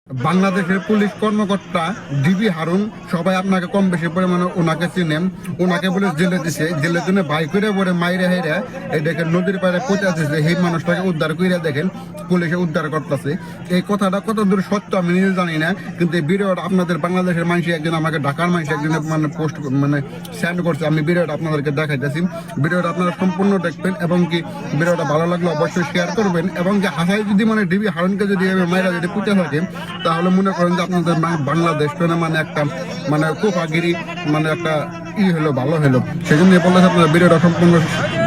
বাংলাদেশের পুলিশ কর্মকর্তা ডিবি হারুন সবাই আপনাকে কম বেশি পরিমাণে ওনাকে চিনেন। ওনাকে বলে জেলে দিছে, জেলে দিনে বাই করে পরে মাইরে হেরে এটাকে নদীর পাড়ে পৌঁছাচ্ছে, সেই মানুষটাকে উদ্ধার করে দেখেন পুলিশে উদ্ধার করতেছে। এই কথাটা কত দূর সত্য আমি নিজে জানি না, কিন্তু এই ভিডিওটা আপনাদের বাংলাদেশের মানুষ একজন আমাকে ঢাকার মানুষ একজন মানে পোস্ট মানে সেন্ড করছে। আমি ভিডিওটা আপনাদেরকে দেখাইতেছি, ভিডিওটা আপনারা সম্পূর্ণ দেখবেন এবং কি ভিডিওটা ভালো লাগলে অবশ্যই শেয়ার করবেন। এবং কি হাসাই যদি মানে ডিবি হারুনকে যদি মাইরা যদি পুঁতে থাকে তাহলে মনে করেন যে আপনাদের বাংলাদেশ মানে একটা মানে কোপাগিরি মানে একটা হলো ভালো হলো। সেই জন্য বললে আপনারা ভিডিওটা সম্পূর্ণ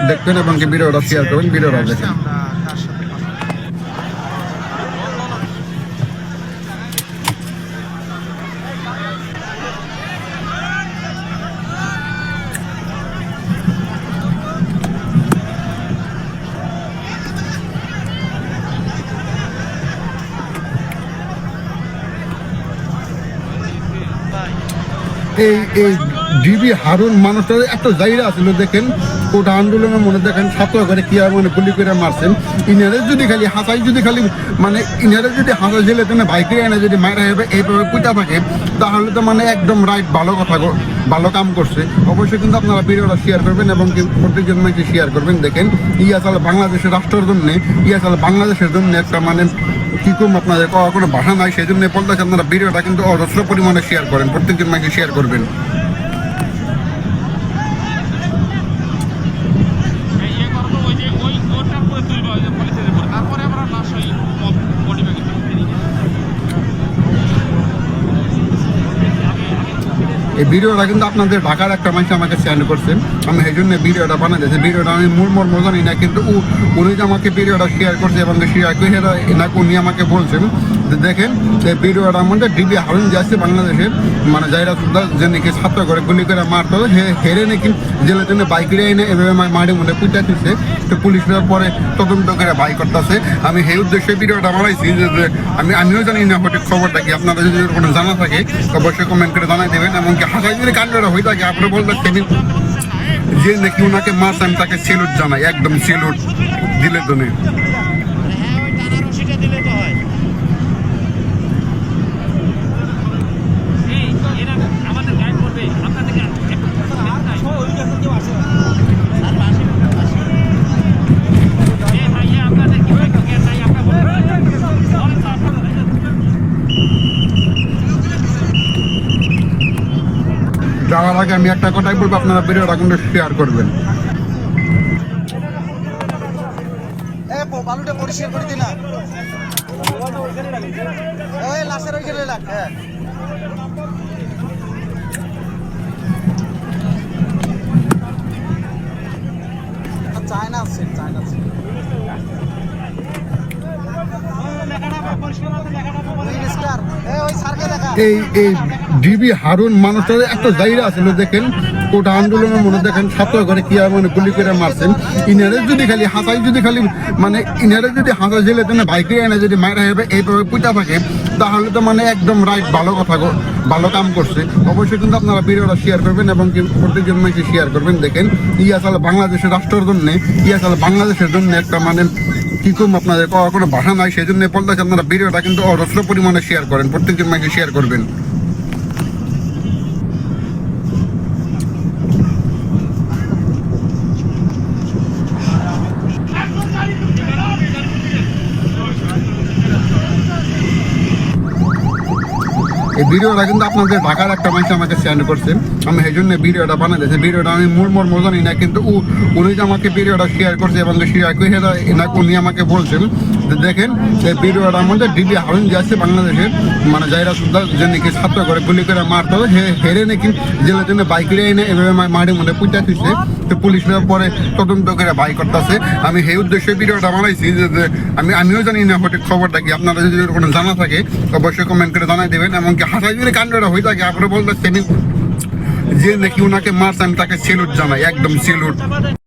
দেখবেন এবং কি ভিডিওটা শেয়ার করবেন, ভিডিওটা দেখেন। এই ডিবি হারুন মানুষটা একটা জায়গা ছিল দেখেন, ওটা আন্দোলনের মনে দেখেন ছাত্র করে কি মানে গুলি করে মারছেন। ইনারে যদি খালি হাসাই যদি খালি মানে ইনারে যদি হাসা জেলে তুমি বাইকে এনে যদি মায়েরা হবে এইভাবে পুঁতা থাকে তাহলে তো মানে একদম রাইট ভালো কথা ভালো কাম করছে। অবশ্যই কিন্তু আপনারা ভিডিওটা শেয়ার করবেন এবং প্রত্যেকজন মানুষকে শেয়ার করবেন। দেখেন আসলে বাংলাদেশের রাষ্ট্রের জন্য আসলে বাংলাদেশের জন্য একটা মানে কি করবো আপনাদের কোনো ভাষা নাই, সেই জন্য বলতেছে আপনারা ভিডিওটা কিন্তু অজস্র পরিমাণে শেয়ার করেন, প্রত্যেকজন মানুষকে শেয়ার করবেন। এই ভিডিওটা কিন্তু আপনাদের ঢাকার একটা মানুষ আমাকে সেন্ড করছেন, আমি সেই জন্য ভিডিওটা বানাইতেছি। ভিডিওটা আমি মূল মর্ম জানি না, কিন্তু উনি যে আমাকে ভিডিওটা শেয়ার করছে এবং শেয়ার করে এনাকে উনি আমাকে বলছেন দেখেন এই ভিডিওটার মধ্যে ডিবি হারুন যে আছে বাংলাদেশের মানে যাইরা যে নাকি ছাত্র করে গুলি করে মারতো হেরে নাকি জেলে জন্য বাইক এনে এভাবে মাঠে মধ্যে পুঁতে দিচ্ছে। তো পুলিশরা পরে তদন্ত করে বাই করতেছে। আমি সেই উদ্দেশ্যে ভিডিওটা বানাইছি যে আমিও জানি না সঠিক খবরটা কি, আপনারা যদি কোনো জানা থাকে অবশ্যই কমেন্ট করে জানাই দেবেন। এমনকি হাসাই যদি কাণ্ডটা হয়ে থাকে আপনারা বলতেছেন যে নাকি ওনাকে মারছে, আমি তাকে সেলুট জানাই, একদম সেলুট দিলে তো নেই। যাওয়ার আগে আমি একটা কথাই বলবো, আপনারা ভিডিওটা কিন্তু শেয়ার করবেন। বালুটা পরিষ্কার করে দিনা ওই লাশের ওইখানে রাখ। চায়না আছে চায়না আছে এই ডিবি হারুন মানুষটা একটা জায়গা ছিল দেখেন, ওটা আন্দোলনের মনে দেখেন ছাত্র করে কি মানে গুলি করে মারছেন। ইনারে যদি খালি হাসাই যদি খালি মানে ইনারে যদি হাসা জেলে তুমি বাইকে এনে যদি মায়েরা হবে এইভাবে পুঁতা থাকে তাহলে তো মানে একদম রাইট ভালো কথা ভালো কাম করছে। অবশ্যই কিন্তু আপনারা ভিডিওটা শেয়ার করবেন এবং প্রত্যেকজন মানুষকে শেয়ার করবেন। দেখেন আসলে বাংলাদেশের রাষ্ট্রের জন্য আসলে বাংলাদেশের জন্য একটা মানে কি করবো আপনাদের কোনো ভাষা নাই, সেই জন্য বলতেছে আপনারা ভিডিওটা কিন্তু অজস্র পরিমাণে শেয়ার করেন, প্রত্যেকজন মানুষকে শেয়ার করবেন। এই ভিডিওটা কিন্তু আপনাদের ঢাকার একটা মানুষ আমাকে সেন্ড করছেন, আমি সেই জন্য ভিডিওটা বানাইতেছি। ভিডিওটা আমি মূল মর্ম জানি না, কিন্তু উনি যে আমাকে ভিডিওটা শেয়ার করছে এবং শেয়ার করে এনাকে উনি আমাকে বলছেন দেখেন এই ভিডিওটার মধ্যে ডিবি হারুন যে আছে বাংলাদেশের মানে যাইরা যে নাকি ছাত্র করে গুলি করে মারতো হেরে নাকি জেলে জন্য বাইক এনে এভাবে মাঠে মধ্যে পুঁতে দিচ্ছে। তো পুলিশরা পরে তদন্ত করে বাই করতেছে। আমি সেই উদ্দেশ্যে ভিডিওটা বানাইছি যে আমিও জানি না সঠিক খবরটা কি, আপনারা যদি কোনো জানা থাকে অবশ্যই কমেন্ট করে জানাই দেবেন। এমনকি হাসাই যদি কাণ্ডটা হয়ে থাকে আপনারা বলতেছেন যে নাকি ওনাকে মারছে, আমি তাকে সেলুট জানাই, একদম সেলুট।